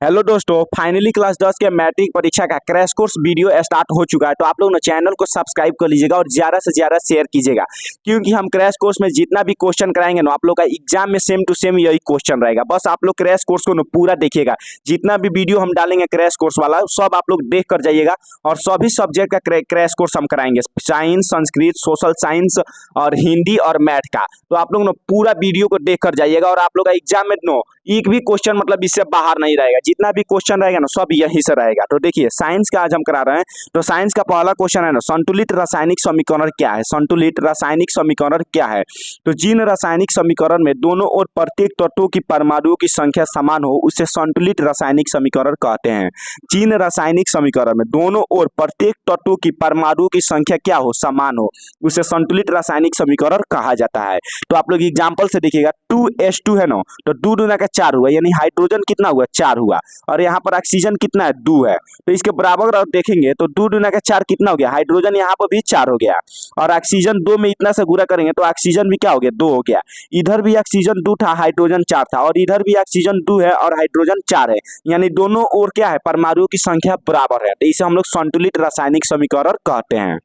Hello दोस्तों, finally class 10 के matric परीक्षा का क्रैश कोर्स वीडियो स्टार्ट हो चुका है। तो आप लोग ना चैनल को सब्सक्राइब कर लीजिएगा और ज़्यादा से ज़्यादा शेयर कीजिएगा, क्योंकि हम क्रैश कोर्स में जितना भी क्वेश्चन कराएंगे ना, आप लोग का एग्जाम में सेम टू सेम यही क्वेश्चन रहेगा। बस आप लोग क्रैश कोर्स को ना पूरा देखिएगा। जितना भी वीडियो हम डालेंगे क्रैश कोर्स वाला, सब आप लोग देख कर जाइएगा। और सभी सब्जेक्ट का क्रैश कोर्स हम कराएंगे, साइंस, संस्कृत, सोशल साइंस और हिंदी और मैथ का। तो आप लोग ना पूरा वीडियो को देख कर जाइएगा और आप लोग का एग्जाम में नो एक भी क्वेश्चन मतलब इससे बाहर नहीं रहेगा। जितना भी क्वेश्चन रहेगा ना, सब यहीं से रहेगा। तो देखिए, साइंस का आज हम करा रहे हैं। तो साइंस का पहला क्वेश्चन है ना, संतुलित रासायनिक समीकरण क्या है। संतुलित रासायनिक समीकरण क्या है? तो जिन रासायनिक समीकरण में दोनों ओर प्रत्येक तत्वों की परमाणुओं की संख्या समान हो, उसे संतुलित रासायनिक समीकरण कहते हैं। जिन रासायनिक समीकरण में दोनों ओर प्रत्येक तत्वों की परमाणुओं की संख्या क्या हो, समान हो, उसे संतुलित रासायनिक समीकरण कहा जाता है। तो आप लोग एग्जाम्पल से देखिएगा, 2H2 है ना, तो 2 दूना का 4 हुआ, यानी हाइड्रोजन कितना हुआ, 4 हुआ। और यहाँ पर ऑक्सीजन कितना है, 2 है। तो इसके बराबर आप देखेंगे तो 2 दूना का 4 कितना हो गया, हाइड्रोजन यहाँ पर भी 4 हो गया। और ऑक्सीजन 2 में इतना से गुणा करेंगे तो ऑक्सीजन भी क्या हो गया, 2 हो गया। इधर भी ऑक्सीजन 2 था, हाइड्रोजन 4 था, और इधर भी ऑक्सीजन 2 है और हाइड्रोजन 4 है। यानी दोनों ओर क्या है, परमाणुओं की संख्या बराबर है। तो इसे हम लोग संतुलित रासायनिक समीकरण कहते हैं।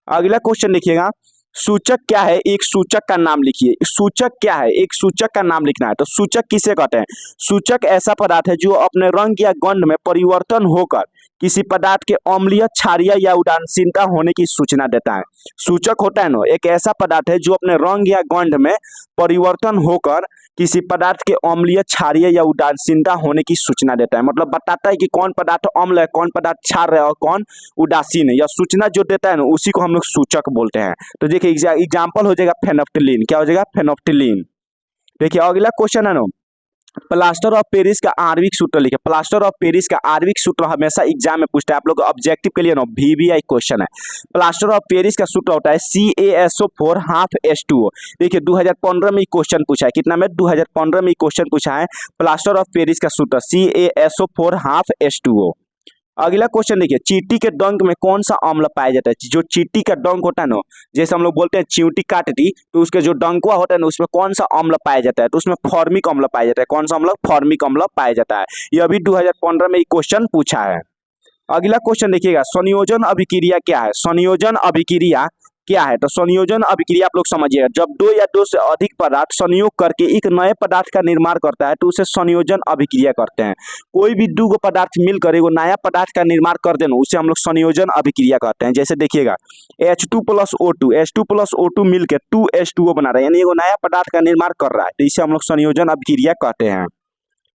अगला क्वेश्चन देखिएगा, सूचक क्या है, एक सूचक का नाम लिखिए। सूचक क्या है, एक सूचक का नाम लिखना है। तो सूचक किसे कहते हैं? सूचक ऐसा पदार्थ है जो अपने रंग या गंध में परिवर्तन होकर किसी पदार्थ के अम्लीय, क्षारीय या उदासीनता होने की सूचना देता है। सूचक होता है ना, एक ऐसा पदार्थ है जो अपने रंग या गंध में परिवर्तन होकर किसी पदार्थ के अम्लीय, क्षारीय या उदासीनता होने की सूचना देता है। मतलब बताता है कि कौन पदार्थ अम्ल है, कौन पदार्थ क्षार है और कौन उदासीन है। यह सूचना जो देता है ना, उसी को हम लोग सूचक बोलते हैं। तो देखिए, एग्जाम्पल हो जाएगा फेनोफ्थिलीन। क्या हो जाएगा, फेनोफ्थिलीन। देखिए अगला क्वेश्चन है ना, प्लास्टर ऑफ पेरिस का आणविक सूत्र लिखे। प्लास्टर ऑफ पेरिस का आणविक सूत्र हमेशा एग्जाम में पूछता है। आप लोग ऑब्जेक्टिव के लिए ना VVI क्वेश्चन है। प्लास्टर ऑफ पेरिस का सूत्र होता है CaSO4 हाफ H2O। देखिए 2015 में क्वेश्चन पूछा है, कितना में, 2015 में क्वेश्चन पूछा है। प्लास्टर ऑफ पेरिस का सूत्र CaSO4 हाफ H2O। अगला क्वेश्चन देखिए, चींटी के डंक में कौन सा अम्ल पाया जाता है? जो चींटी का डंक होता है ना, जैसे हम लोग बोलते हैं चींटी काटती, तो उसके जो डंकुआ होता है ना, उसमें कौन सा अम्ल पाया जाता है? तो उसमें फॉर्मिक अम्ल पाया जाता है। कौन सा अम्ल? फॉर्मिक अम्ल पाया जाता है। यह भी 2015 में क्वेश्चन पूछा है। अगला क्वेश्चन देखिएगा, संयोजन अभिक्रिया क्या है? संयोजन अभिक्रिया क्या है? तो संयोजन अभिक्रिया आप लोग समझिएगा, जब दो या दो से अधिक पदार्थ संयोग करके एक नए पदार्थ का निर्माण करता है तो उसे संयोजन अभिक्रिया करते हैं। कोई भी दो पदार्थ मिलकर एक नया पदार्थ का निर्माण कर देना, उसे हम लोग संयोजन अभिक्रिया कहते हैं। जैसे देखिएगा, H2 + O2, H2 + O2 मिलकर 2H2O बना रहा है, यानी एक नया पदार्थ का निर्माण कर रहा है। तो इसे हम लोग संयोजन अभिक्रिया कहते हैं।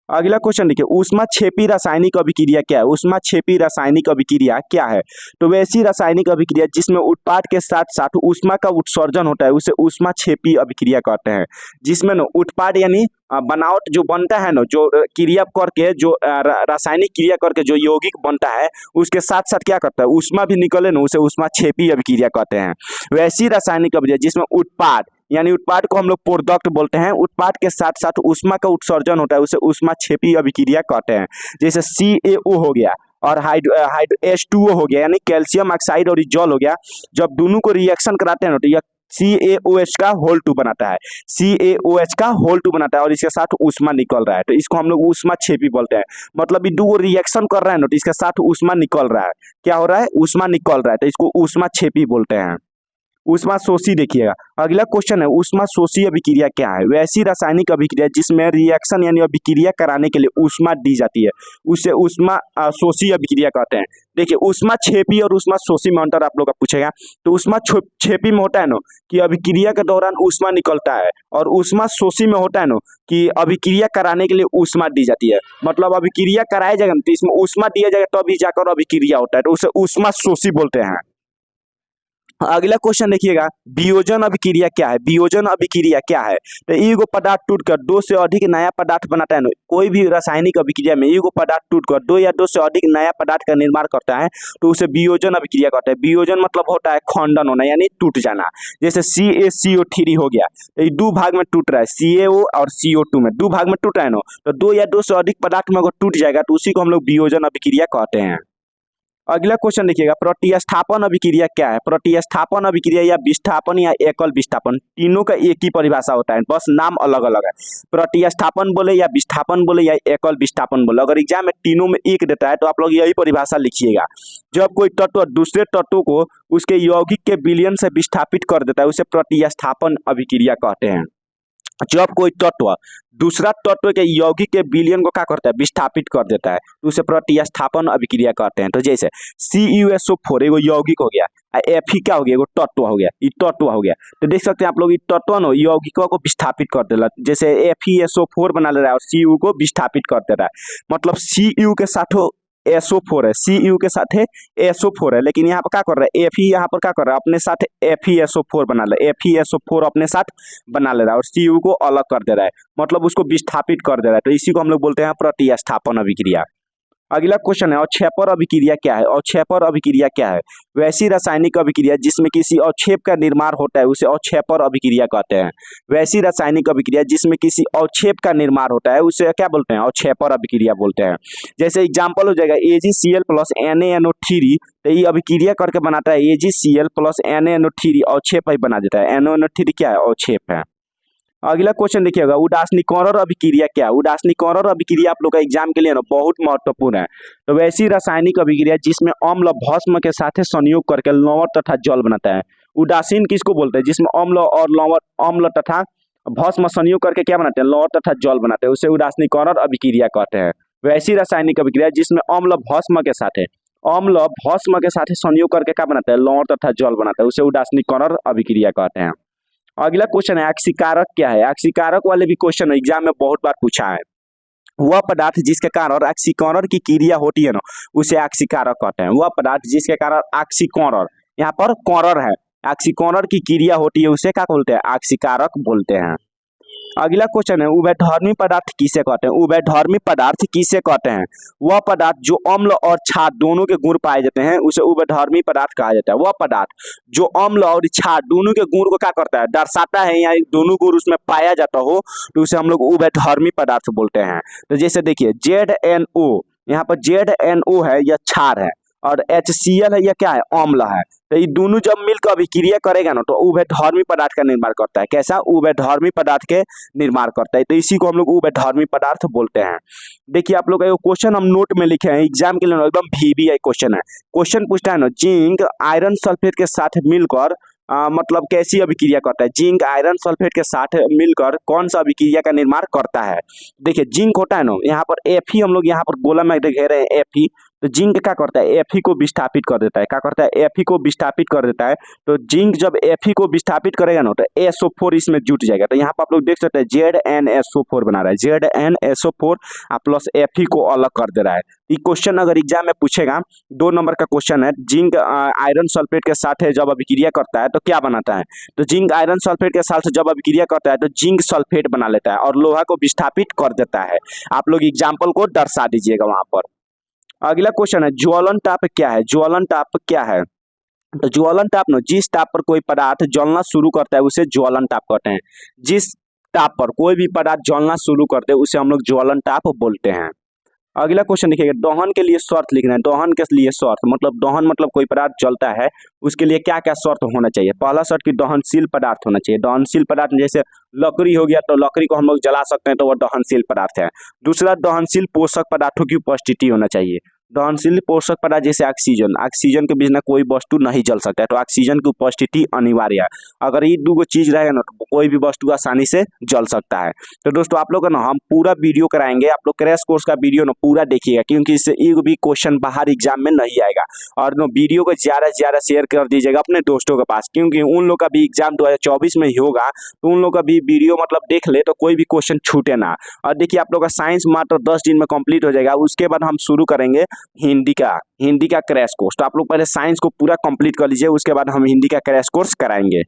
अगला क्वेश्चन देखिए, ऊष्माक्षेपी रासायनिक अभिक्रिया क्या है? ऊष्माक्षेपी रासायनिक अभिक्रिया क्या है? तो वैसी रासायनिक अभिक्रिया जिसमें उत्पाद के साथ साथ ऊष्मा का उत्सर्जन होता है, उसे ऊष्माक्षेपी अभिक्रिया कहते हैं। जिसमें न उत्पाद यानी बनावट जो बनता है ना, जो क्रिया करके, जो रासायनिक क्रिया करके जो यौगिक बनता है, उसके साथ साथ क्या करता है, ऊष्मा भी निकले ना, उसे ऊष्माक्षेपी अभिक्रिया कहते हैं। वैसी रासायनिक अभिक्रिया जिसमें उत्पाद यानी उत्पाद को हम लोग प्रोडक्ट बोलते हैं, उत्पाद के साथ साथ ऊष्मा का उत्सर्जन होता है, उसे ऊष्माक्षेपी अभिक्रिया कहते हैं। जैसे CaO हो गया और H2O हो गया, यानी कैल्शियम ऑक्साइड और जल हो गया। जब दोनों को रिएक्शन कराते हैं ना, तो यह CaOH का होल 2 बनाता है। CaOH का होल 2 बनाता है और इसके साथ ऊष्मा निकल रहा है, तो इसको हम लोग ऊष्माक्षेपी बोलते हैं। मतलब ये दो रिएक्शन कर रहा है ना, तो इसके साथ ऊष्मा निकल रहा है। क्या हो रहा है, ऊष्मा निकल रहा है, तो इसको ऊष्माक्षेपी बोलते हैं। ऊष्माशोषी देखिएगा, अगला क्वेश्चन है, ऊष्माशोषी अभिक्रिया क्या है? वैसी रासायनिक अभिक्रिया जिसमें रिएक्शन यानी अभिक्रिया कराने के लिए ऊष्मा दी जाती है, उसे ऊष्माशोषी अभिक्रिया कहते हैं। देखिए, ऊष्माक्षेपी और ऊष्माशोषी में अंतर आप लोग का पूछेगा। तो ऊष्माक्षेपी में होता है ना कि अभिक्रिया के दौरान ऊष्मा निकलता है, और ऊष्माशोषी में होता है ना कि अभिक्रिया कराने के लिए ऊष्मा दी जाती है। मतलब अभिक्रिया कराया जाएगा ना, तो इसमें ऊष्मा दिया जाएगा तभी जाकर अभिक्रिया होता है, तो उसे ऊष्माशोषी बोलते हैं। अगला क्वेश्चन देखिएगा, वियोजन अभिक्रिया क्या है? वियोजन अभिक्रिया क्या है? तो एगो पदार्थ टूटकर दो से अधिक नया पदार्थ बनाता है ना, कोई भी रासायनिक अभिक्रिया में एगो पदार्थ टूटकर दो या दो से अधिक नया पदार्थ का निर्माण करता है, तो उसे वियोजन अभिक्रिया कहते हैं। वियोजन मतलब होता है खंडन होना, यानी टूट जाना। जैसे CaCO3 हो गया, तो ये दो भाग में टूट रहा है, CaO और CO2 में दो भाग में टूट रहा है ना, तो दो या दो से अधिक पदार्थ में अगर टूट जाएगा तो उसी को हम लोग वियोजन अभिक्रिया कहते हैं। अगला क्वेश्चन देखिएगा, प्रतिस्थापन अभिक्रिया क्या है। प्रतिस्थापन अभिक्रिया या विस्थापन या एकल विस्थापन, तीनों का एक ही परिभाषा होता है, बस नाम अलग अलग है। प्रतिस्थापन बोले या विस्थापन बोले या एकल विस्थापन बोले, अगर एग्जाम में तीनों में एक देता है तो आप लोग यही परिभाषा लिखिएगा। जब कोई तत्व दूसरे तत्व को उसके यौगिक के विलयन से विस्थापित कर देता है उसे प्रतिस्थापन अभिक्रिया कहते हैं। जब कोई तत्व दूसरा तत्व के यौगिक के विलयन को क्या करता है, विस्थापित कर देता है, तो उसे प्रतिस्थापन अभिक्रिया कहते हैं। तो जैसे CuSO4 एगो यौगिक हो गया, Fe क्या हो गया, एगो तत्व हो गया, ये तत्व हो गया। तो देख सकते हैं आप लोग, ये तत्व न यौगिकों को विस्थापित कर देला, जैसे FeSO4 बना ले रहा है और Cu को विस्थापित कर दे रहा है, मतलब Cu के साथ SO4 है, Cu के साथ है SO4 है, लेकिन यहाँ पर क्या कर रहा है, Fe यहाँ पर क्या कर रहा है, अपने साथ FeSO4 बना ले, FeSO4 अपने साथ बना ले रहा है और Cu को अलग कर दे रहा है, मतलब उसको विस्थापित कर दे रहा है। तो इसी को हम लोग बोलते हैं प्रतिस्थापन अभिक्रिया। अगला क्वेश्चन है, अवक्षेपण अभिक्रिया क्या है। अवक्षेपण अभिक्रिया क्या है, वैसी रासायनिक अभिक्रिया जिसमें किसी अवक्षेप का निर्माण होता है उसे अवक्षेपण अभिक्रिया कहते हैं। वैसी रासायनिक अभिक्रिया जिसमें किसी अवक्षेप का निर्माण होता है उसे क्या बोलते हैं, अवक्षेपण अभिक्रिया बोलते हैं। जैसे एग्जाम्पल हो जाएगा AgCl प्लस NaNO3, तो ये अभिक्रिया करके बनाता है AgCl प्लस NaNO3, अवक्षेप ही बना देता है। NaNO3 क्या है, अवक्षेप है। अगला क्वेश्चन देखिएगा, उदासीनीकरण अभिक्रिया क्या है। उदासीनीकरण अभिक्रिया आप लोग का एग्जाम के लिए ना बहुत महत्वपूर्ण है। तो वैसी रासायनिक अभिक्रिया जिसमें अम्ल भस्म के साथ संयोग करके लवण तथा जल बनाता है। उदासीन किसको बोलते हैं, जिसमें अम्ल और लवण, अम्ल तथा भस्म संयोग करके क्या बनाते हैं, लवण तथा जल बनाते हैं, उसे उदासीनीकरण अभिक्रिया कहते हैं। वैसी रासायनिक अभिक्रिया जिसमें अम्ल भस्म के साथ संयोग करके क्या बनाते हैं, लवण तथा जल बनाते हैं, उसे उदासीनीकरण अभिक्रिया कहते हैं। अगला क्वेश्चन है, अक्सीकारक क्या है। अक्सीकारक वाले भी क्वेश्चन एग्जाम में बहुत बार पूछा है। वह पदार्थ जिसके कारण ऑक्सीकरण की क्रिया होती है ना उसे अक्सीकारक कहते हैं। वह पदार्थ जिसके कारण ऑक्सीकरण, यहाँ पर करण है, ऑक्सीकरण की क्रिया होती है उसे क्या बोलते हैं, अक्सीकारक बोलते हैं। अगला क्वेश्चन है, उभयधर्मी पदार्थ किसे कहते हैं। उभयधर्मी पदार्थ किसे कहते हैं, वह पदार्थ जो अम्ल और क्षार दोनों के गुण पाए जाते हैं उसे उभयधर्मी पदार्थ कहा जाता है। वह पदार्थ जो अम्ल और क्षार दोनों के गुण को क्या करता है, दर्शाता है, या दोनों गुण उसमें पाया जाता हो तो उसे हम लोग उभयधर्मी पदार्थ बोलते हैं। तो जैसे देखिए ZNO, यहाँ पर ZNO है, यह क्षार है, और HCl है, यह क्या है, अम्ल है। तो ये दोनों जब मिलकर अभिक्रिया करेगा ना तो उभयधर्मी पदार्थ का निर्माण करता है। कैसा, उभयधर्मी पदार्थ के निर्माण करता है। तो इसी को हम लोग उभयधर्मी पदार्थ बोलते हैं। देखिए आप लोग का क्वेश्चन हम नोट में लिखे हैं, एग्जाम के लिए एकदम VBI क्वेश्चन है। क्वेश्चन पूछता है ना, जिंक आयरन सल्फेट के साथ मिलकर मतलब कैसी अभिक्रिया करता है। जिंक आयरन सल्फेट के साथ मिलकर कौन सा अभिक्रिया का निर्माण करता है। देखिए जिंक होता है ना, यहाँ पर Fe हम लोग यहाँ पर गोला में देख रहे हैं Fe, तो जिंक क्या करता है, Fe को विस्थापित कर देता है। क्या करता है, Fe को विस्थापित कर देता है। तो जिंक जब Fe को विस्थापित करेगा ना तो SO4 इसमें जुट जाएगा। तो यहाँ पर आप लोग देख सकते हैं ZnSO4 बना रहा है, ZnSO4 प्लस Fe को अलग कर दे रहा है। ये क्वेश्चन अगर एग्जाम में पूछेगा, 2 नंबर का क्वेश्चन है, जिंक आयरन सल्फेट के साथ जब अभिक्रिया करता है तो क्या बनाता है। तो जिंक आयरन सल्फेट के साथ जब अभिक्रिया करता है तो जिंक सल्फेट बना लेता है और लोहा को विस्थापित कर देता है। आप लोग एग्जाम्पल को दर्शा दीजिएगा वहां पर। अगला क्वेश्चन है, ज्वलन ताप क्या है। ज्वलन ताप क्या है, तो ज्वलन ताप न जिस ताप पर कोई पदार्थ जलना शुरू करता है उसे ज्वलन ताप कहते हैं। जिस ताप पर कोई भी पदार्थ जलना शुरू करते हैं उसे हम लोग ज्वलन ताप बोलते हैं। अगला क्वेश्चन देखिएगा, दहन के लिए शर्त लिखना है। दहन के लिए शर्त मतलब दहन मतलब कोई पदार्थ जलता है उसके लिए क्या क्या शर्त होना चाहिए। पहला शर्त की दहनशील पदार्थ होना चाहिए। दहनशील पदार्थ जैसे लकड़ी हो गया तो लकड़ी को हम लोग जला सकते हैं तो वह दहनशील पदार्थ है। दूसरा, दहनशील पोषक पदार्थों की उपस्थिति होना चाहिए। दहनशील पोषक पदार्थ जैसे ऑक्सीजन, ऑक्सीजन के बिना कोई वस्तु नहीं जल सकता है, तो ऑक्सीजन की उपस्थिति अनिवार्य है। अगर ये 2 चीज रहेगा ना तो कोई भी वस्तु आसानी से जल सकता है। तो दोस्तों आप लोग ना हम पूरा वीडियो कराएंगे, आप लोग क्रैश कोर्स का वीडियो ना पूरा देखिएगा, क्योंकि इससे एक भी क्वेश्चन बाहर एग्जाम में नहीं आएगा। और ना वीडियो को ज्यादा से ज्यादा शेयर कर दीजिएगा अपने दोस्तों के पास, क्योंकि उन लोग का भी एग्जाम 2024 में ही होगा, तो उन लोग का भी वीडियो मतलब देख ले तो कोई भी क्वेश्चन छूटे ना। और देखिए आप लोग का साइंस मात्र 10 दिन में कंप्लीट हो जाएगा। उसके बाद हम शुरू करेंगे हिंदी का क्रैश कोर्स। तो आप लोग पहले साइंस को पूरा कंप्लीट कर लीजिए, उसके बाद हम हिंदी का क्रैश कोर्स कराएंगे।